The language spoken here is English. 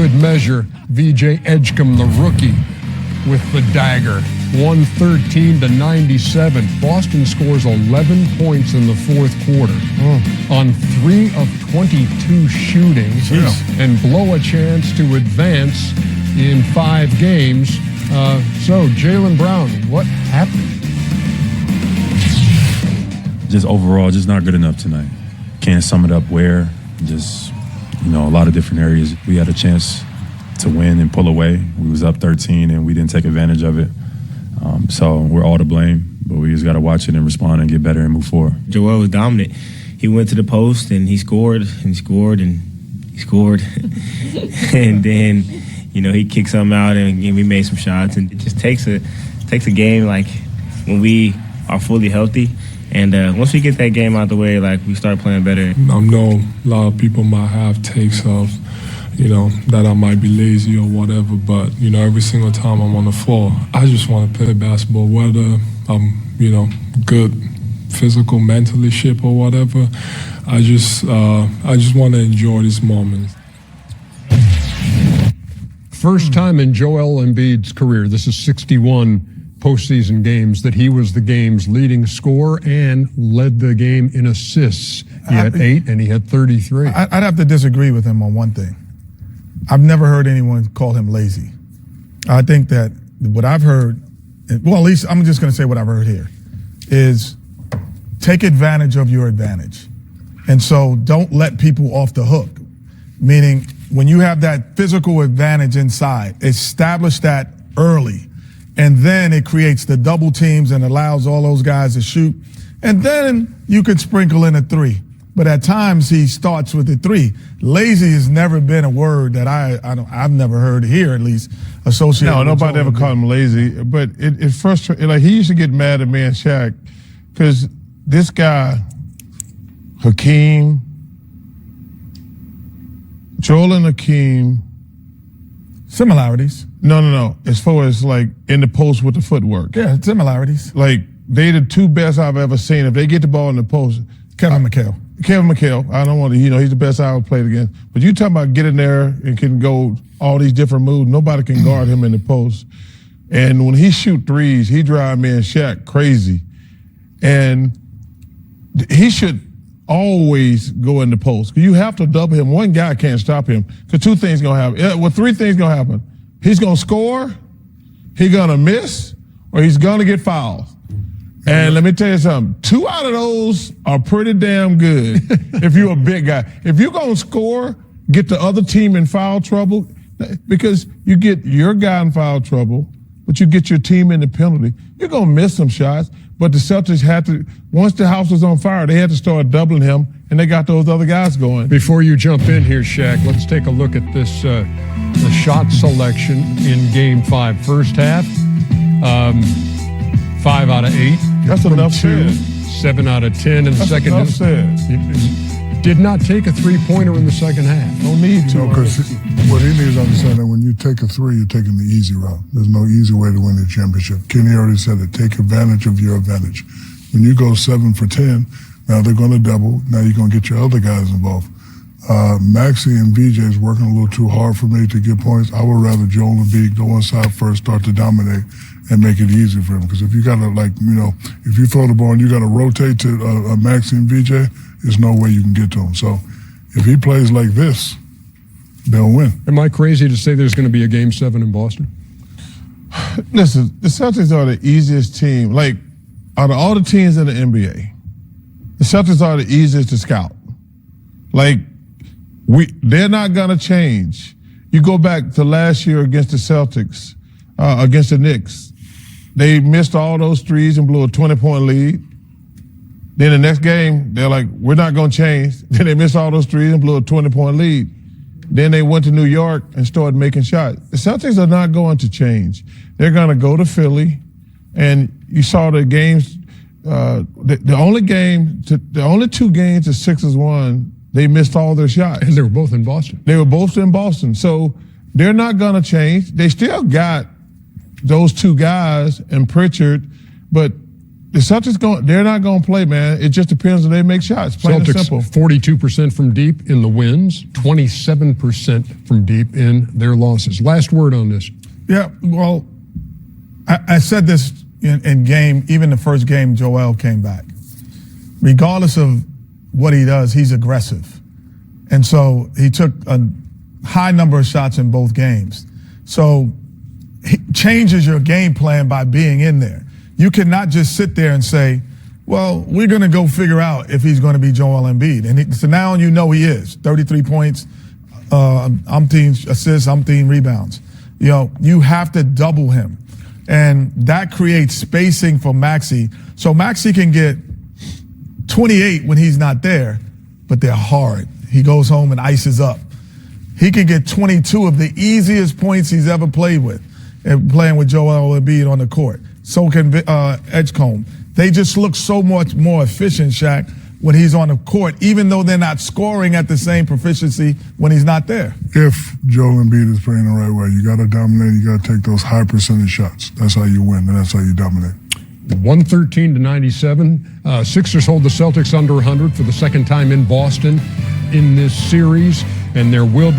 Good measure, VJ Edgecombe, the rookie, with the dagger. 113-97. Boston scores 11 points in the fourth quarter on 3 of 22 shooting and blow a chance to advance in 5 games. So, Jaylen Brown, what happened? Just overall, just not good enough tonight. Can't sum it up where. Just, a lot of different areas. We had a chance to win and pull away. We was up 13 and we didn't take advantage of it. So we're all to blame, but we just got to watch it and respond and get better and move forward. Joel was dominant. He went to the post and he scored and he scored and he scored. And then, he kicked something out and we made some shots. And it just takes a game like when we are fully healthy. And once we get that game out the way, we start playing better. I know a lot of people might have takes of, that I might be lazy or whatever, but, every single time I'm on the floor, I just want to play basketball, whether I'm, good physical, mentally shape or whatever. I just want to enjoy these moments. First time in Joel Embiid's career, this is 61 postseason games, that he was the game's leading scorer and led the game in assists. He had 8 and he had 33. I'd have to disagree with him on one thing. I've never heard anyone call him lazy. I think that what I've heard, well, at least I'm just going to say what I've heard here, is take advantage of your advantage. And so don't let people off the hook. Meaning, when you have that physical advantage inside, establish that early. And then it creates the double teams and allows all those guys to shoot. And then you could sprinkle in a 3. But at times he starts with a 3. Lazy has never been a word that I've never heard here, at least, associated. No, nobody ever called him lazy. But it frustrates. He used to get mad at me and Shaq because this guy, Hakeem, Joel and Hakeem. Similarities. No. As far as in the post with the footwork. Yeah, similarities. They the 2 best I've ever seen. If they get the ball in the post. Kevin McHale. I don't want to, he's the best I ever played against. But you talking about getting there and can go all these different moves. Nobody can guard him in the post. And when he shoot threes, he drive me and Shaq crazy. And he should always go in the post. You have to double him. One guy can't stop him. Because 2 things going to happen. Well, 3 things going to happen. He's going to score, he's going to miss, or he's going to get fouled. And let me tell you something. 2 out of those are pretty damn good if you're a big guy. If you're going to score, get the other team in foul trouble, because you get your guy in foul trouble, but you get your team in the penalty, you're going to miss some shots. But the Celtics had to, once the house was on fire, they had to start doubling him, and they got those other guys going. Before you jump in here, Shaq, let's take a look at this, the shot selection in Game 5. First half, 5 out of 8. That's enough 2, said. 7 out of 10 in the second half. Did not take a 3-pointer in the second half. No need to. Because what he needs to understand that when you take a 3, you're taking the easy route. There's no easy way to win the championship. Kenny already said it. Take advantage of your advantage. When you go 7 for 10, now they're going to double. Now you're going to get your other guys involved. Maxey and VJ is working a little too hard for me to get points. I would rather Joel and B go inside first, start to dominate, and make it easy for him. Because if you got to, if you throw the ball and you got to rotate to Maxey and VJ, there's no way you can get to him. So if he plays like this, they'll win. Am I crazy to say there's going to be a Game 7 in Boston? Listen, the Celtics are the easiest team. Out of all the teams in the NBA, the Celtics are the easiest to scout. They're not going to change. You go back to last year against the Celtics, against the Knicks. They missed all those threes and blew a 20-point lead. Then the next game, they're like, we're not going to change. Then they missed all those threes and blew a 20-point lead. Then they went to New York and started making shots. The Celtics are not going to change. They're going to go to Philly, and you saw the games. The only 2 games the Sixers won, they missed all their shots. And they were both in Boston. They were both in Boston. So they're not going to change. They still got those 2 guys and Pritchard, but The Celtics they're not going to play, man. It just depends if they make shots. Plain and Celtics simple. 42% from deep in the wins, 27% from deep in their losses. Last word on this. Yeah, well, I said this in game, even the first game Joel came back. Regardless of what he does, he's aggressive. And so he took a high number of shots in both games. So he changes your game plan by being in there. You cannot just sit there and say, well, we're going to go figure out if he's going to be Joel Embiid. And so now you know he is. 33 points, umpteen assists, umpteen rebounds. You know, you have to double him. And that creates spacing for Maxey. So Maxey can get 28 when he's not there, but they're hard. He goes home and ices up. He can get 22 of the easiest points he's ever played with, and playing with Joel Embiid on the court. So can Edgecombe. They just look so much more efficient, Shaq, when he's on the court, even though they're not scoring at the same proficiency when he's not there. If Joel Embiid is playing the right way, you got to dominate. You got to take those high percentage shots. That's how you win, and that's how you dominate. 113-97. Sixers hold the Celtics under 100 for the second time in Boston in this series, and there will be